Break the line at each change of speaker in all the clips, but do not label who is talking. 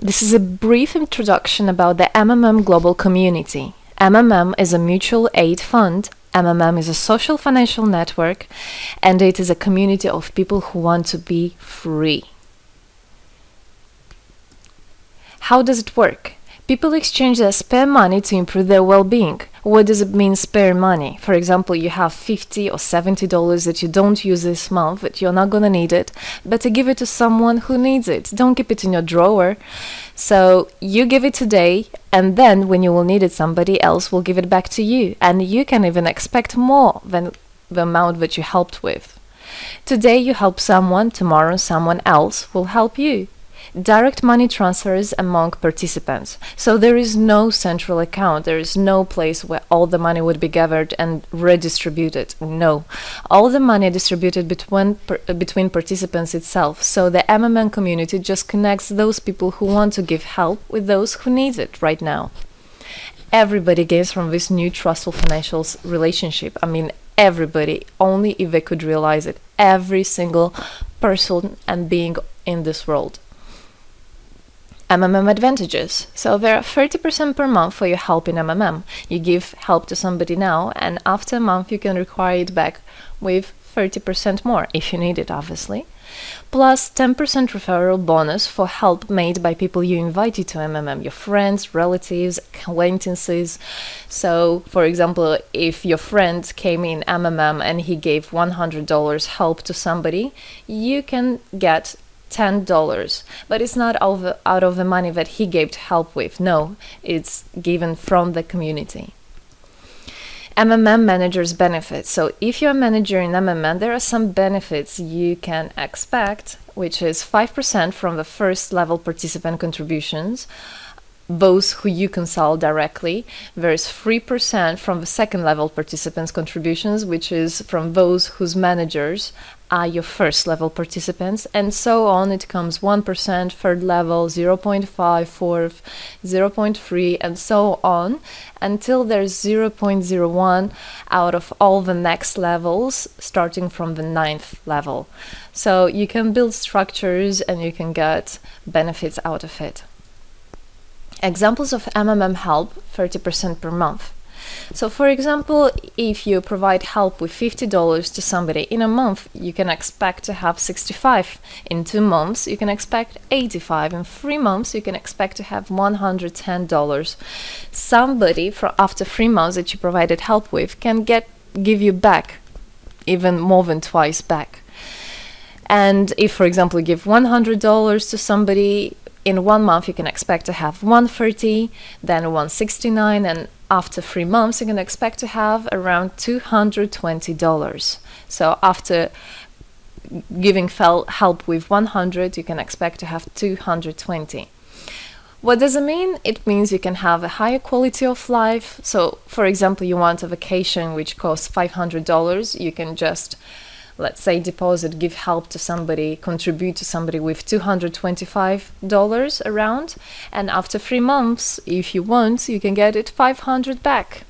This is a brief introduction about the MMM Global Community. MMM is a mutual aid fund. MMM is a social financial network, and it is a community of people who want to be free. How does it work? People exchange their spare money to improve their well-being. What does it mean, spare money? For example, you have $50 or $70 that you don't use this month, but you're not gonna need it. Better give it to someone who needs it. Don't keep it in your drawer. So you give it today, and then when you will need it, somebody else will give it back to you. And you can even expect more than the amount that you helped with. Today you help someone, tomorrow someone else will help you. Direct money transfers among participants. So there is no central account. There is no place where all the money would be gathered and redistributed. No. All the money are distributed between participants itself. So the MMM community just connects those people who want to give help with those who need it right now. Everybody gains from this new trustful financial relationship. I mean, everybody, only if they could realize it. Every single person and being in this world. MMM advantages. So there are 30% per month for your help in MMM. You give help to somebody now, and after a month you can require it back with 30% more, if you need it, obviously. Plus 10% referral bonus for help made by people you invited to MMM, your friends, relatives, acquaintances. So, for example, if your friend came in MMM and he gave $100 help to somebody, you can get $10, but it's not out of the money that he gave to help with. No, it's given from the community. MMM managers benefits. So if you're a manager in MMM, there are some benefits you can expect, which is 5% from the first level participant contributions, those who you consult directly. There's 3% from the second level participants contributions, which is from those whose managers are your first level participants, and so on. It comes 1%, third level, 0.5, fourth, 0.3, and so on, until there's 0.01 out of all the next levels, starting from the 9th level. So you can build structures and you can get benefits out of it. Examples of MMM help, 30% per month. So for example, if you provide help with $50 to somebody in a month, you can expect to have 65. In 2 months, you can expect 85. In 3 months, you can expect to have $110. Somebody after 3 months that you provided help with can give you back even more than twice back. And if, for example, you give $100 to somebody, in 1 month you can expect to have $130, then $169, and after 3 months you can expect to have around $220. So after giving help with $100, you can expect to have $220. What does it mean? It means you can have a higher quality of life. So for example, you want a vacation which costs $500, you can just, let's say, give help to somebody, contribute to somebody with $225 around, and after 3 months, if you want, you can get it $500 back.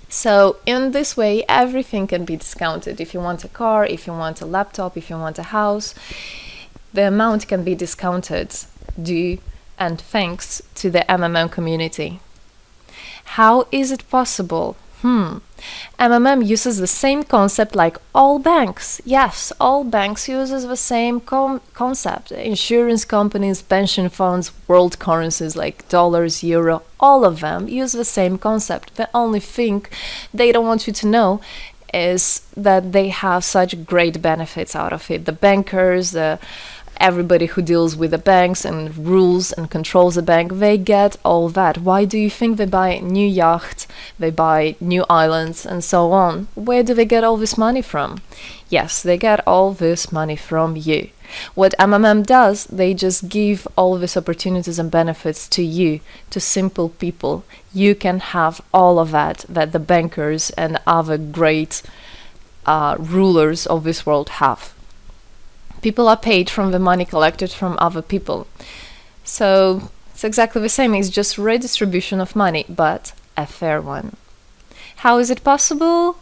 So in this way, everything can be discounted. If you want a car, if you want a laptop, if you want a house, the amount can be discounted due and thanks to the MMM community. How is it possible? MMM uses the same concept like all banks. Yes, all banks uses the same concept. Insurance companies, pension funds, world currencies like dollars, euro, all of them use the same concept. The only thing they don't want you to know is that they have such great benefits out of it. The bankers, everybody who deals with the banks and rules and controls the bank, they get all that. Why do you think they buy new yachts, they buy new islands, and so on? Where do they get all this money from? Yes, they get all this money from you. What MMM does, they just give all these opportunities and benefits to you, to simple people. You can have all of that the bankers and other great rulers of this world have. People are paid from the money collected from other people. So it's exactly the same. It's just redistribution of money, but a fair one. How is it possible?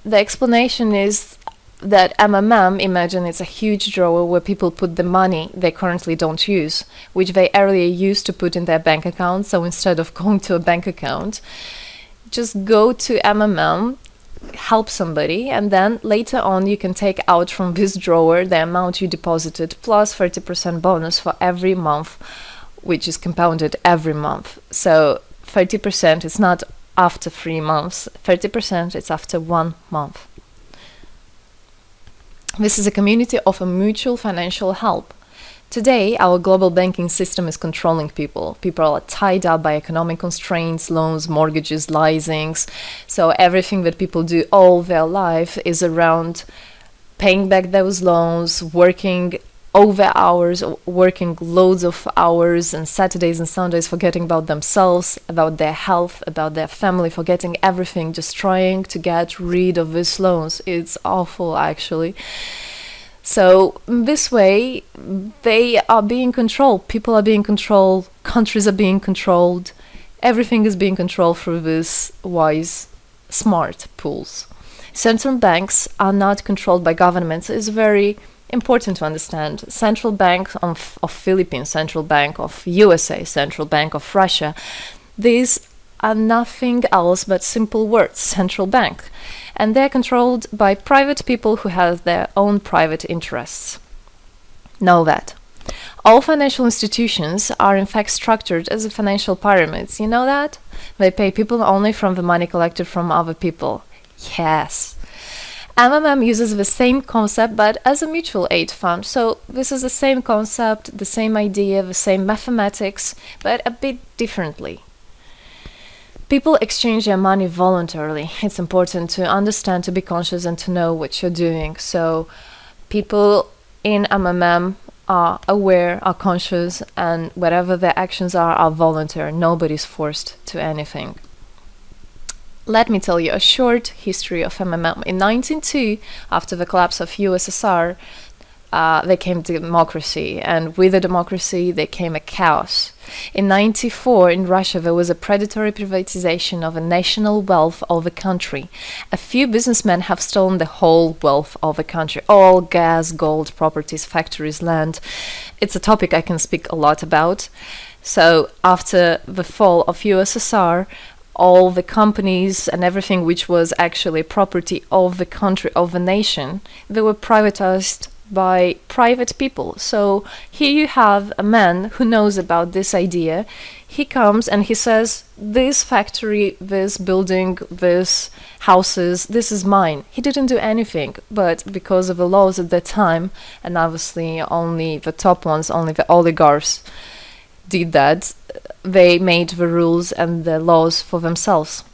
The explanation is that MMM, imagine it's a huge drawer where people put the money they currently don't use, which they earlier used to put in their bank account. So instead of going to a bank account, just go to MMM, help somebody, and then later on you can take out from this drawer the amount you deposited plus 30% bonus for every month, which is compounded every month. So 30% is not after 3 months, 30% is after 1 month. This is a community of a mutual financial help. Today, our global banking system is controlling people. People are tied up by economic constraints, loans, mortgages, leasings. So everything that people do all their life is around paying back those loans, working over hours, working loads of hours and Saturdays and Sundays, forgetting about themselves, about their health, about their family, forgetting everything, just trying to get rid of these loans. It's awful, actually. So this way, they are being controlled. People are being controlled. Countries are being controlled. Everything is being controlled through these wise, smart pools. Central banks are not controlled by governments. It's very important to understand. Central Bank of Philippines, Central Bank of USA, Central Bank of Russia, these are nothing else but simple words, central bank. And they're controlled by private people who have their own private interests. Know that. All financial institutions are in fact structured as financial pyramids. You know that? They pay people only from the money collected from other people. Yes. MMM uses the same concept but as a mutual aid fund. So this is the same concept, the same idea, the same mathematics, but a bit differently. People exchange their money voluntarily. It's important to understand, to be conscious, and to know what you're doing. So people in MMM are aware, are conscious, and whatever their actions are voluntary. Nobody's forced to anything. Let me tell you a short history of MMM. In 1902, after the collapse of USSR, there came democracy, and with the democracy there came a chaos. In 1994, in Russia, there was a predatory privatization of a national wealth of the country. A few businessmen have stolen the whole wealth of the country, all gas, gold, properties, factories, land. It's a topic I can speak a lot about. So after the fall of USSR, all the companies and everything which was actually property of the country, of the nation, they were privatized by private people. So here you have a man who knows about this idea. He comes and he says, this factory, this building, this houses, this is mine. He didn't do anything, but because of the laws at that time, and obviously only the top ones, only the oligarchs did that, they made the rules and the laws for themselves.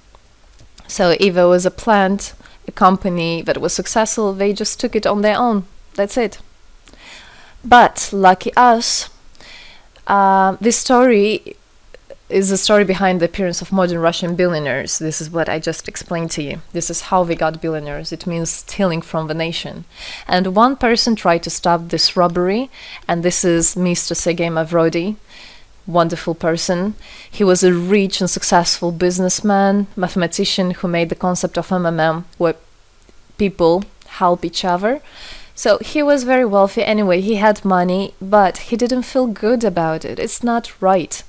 So if there was a plant, a company that was successful, they just took it on their own. That's it. But lucky us, this story is the story behind the appearance of modern Russian billionaires. This is what I just explained to you. This is how they got billionaires. It means stealing from the nation. And one person tried to stop this robbery, and this is Mr. Sergei Mavrodi. Wonderful person. He was a rich and successful businessman, mathematician who made the concept of MMM, where people help each other. So he was very wealthy anyway, he had money, but he didn't feel good about it. It's not right.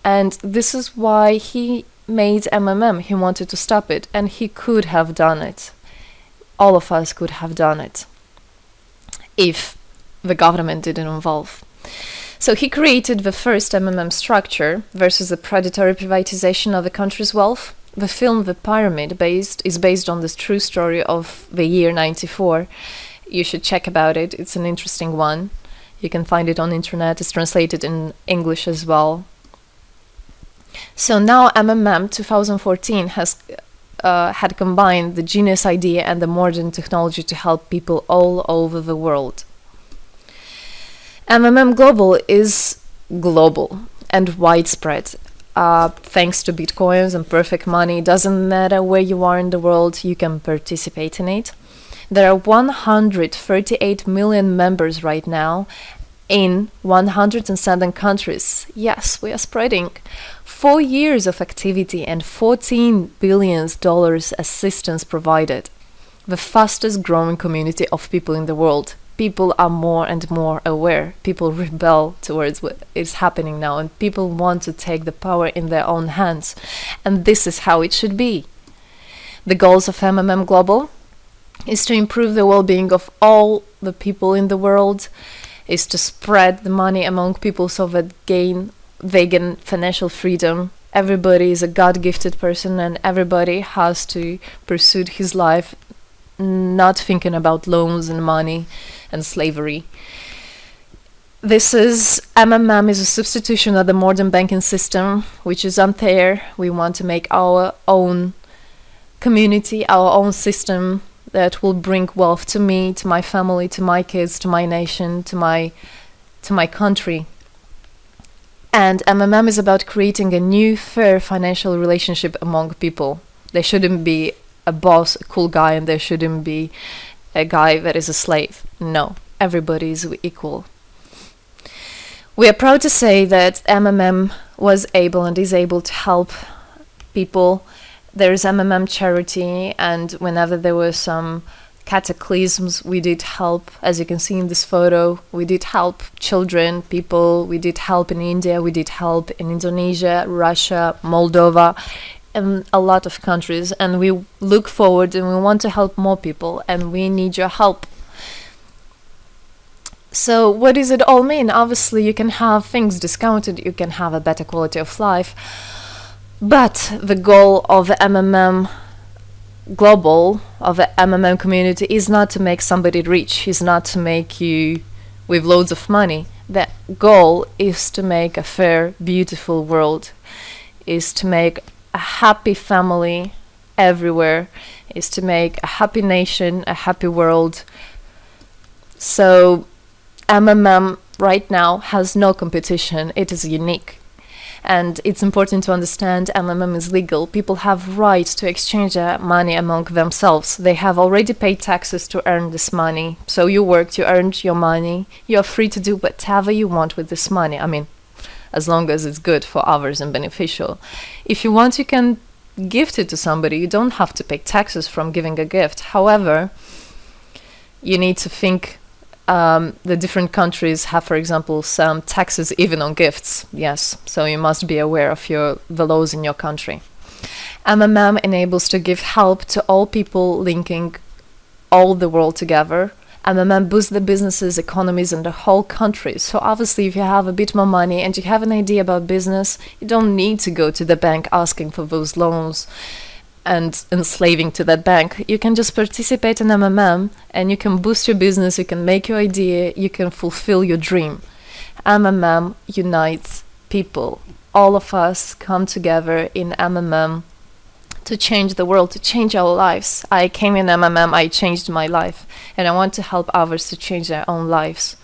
And this is why he made MMM. He wanted to stop it, and he could have done it. All of us could have done it if the government didn't involve. So he created the first MMM structure versus the predatory privatization of the country's wealth. The film The Pyramid is based on this true story of the year 94. You should check about it. It's an interesting one. You can find it on the internet. It's translated in English as well. So now MMM 2014 has had combined the genius idea and the modern technology to help people all over the world. MMM Global is global and widespread. Thanks to Bitcoins and perfect money, doesn't matter where you are in the world, you can participate in it. There are 138 million members right now in 107 countries. Yes, we are spreading. 4 years of activity and $14 billion assistance provided. the fastest growing community of people in the world. People are more and more aware. People rebel towards what is happening now, and people want to take the power in their own hands. And this is how it should be. The goals of MMM Global is to improve the well-being of all the people in the world, is to spread the money among people so that they gain financial freedom. Everybody is a God-gifted person, and everybody has to pursue his life not thinking about loans and money and slavery. This is MMM is a substitution of the modern banking system, which is unfair. We want to make our own community, our own system that will bring wealth to me, to my family, to my kids, to my nation, to my country. And MMM is about creating a new, fair financial relationship among people. There shouldn't be a boss, a cool guy, and there shouldn't be a guy that is a slave. No, everybody is equal. We are proud to say that MMM was able and is able to help people. There is MMM charity, and whenever there were some cataclysms, we did help. As you can see in this photo, we did help children, people. We did help in India, we did help in Indonesia, Russia, Moldova, and a lot of countries. And we look forward and we want to help more people, and we need your help. So what does it all mean? Obviously, you can have things discounted, you can have a better quality of life, but the goal of the MMM Global, of the MMM community, is not to make somebody rich, is not to make you with loads of money. The goal is to make a fair, beautiful world, is to make a happy family everywhere, is to make a happy nation, a happy world. So MMM right now has no competition, it is unique. And it's important to understand MMM is legal. People have rights to exchange their money among themselves. They have already paid taxes to earn this money. So you worked, you earned your money. You're free to do whatever you want with this money. I mean, as long as it's good for others and beneficial. If you want, you can gift it to somebody. You don't have to pay taxes from giving a gift. However, you need to think the different countries have, for example, some taxes even on gifts. Yes, so you must be aware of the laws in your country. MMM enables to give help to all people, linking all the world together. MMM boosts the businesses, economies, and the whole country. So obviously, if you have a bit more money and you have an idea about business, you don't need to go to the bank asking for those loans and enslaving to that bank. You can just participate in MMM and you can boost your business, you can make your idea, you can fulfill your dream. MMM unites people. All of us come together in MMM to change the world, to change our lives. I came in MMM, I changed my life, and I want to help others to change their own lives,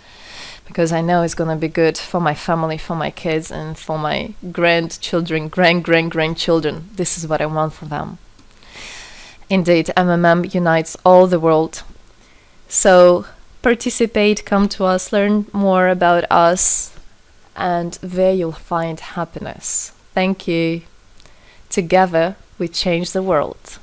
because I know it's going to be good for my family, for my kids, and for my grandchildren, grandchildren. This is what I want for them. Indeed, MMM unites all the world. So participate, come to us, learn more about us, and there you'll find happiness. Thank you. Together, we change the world.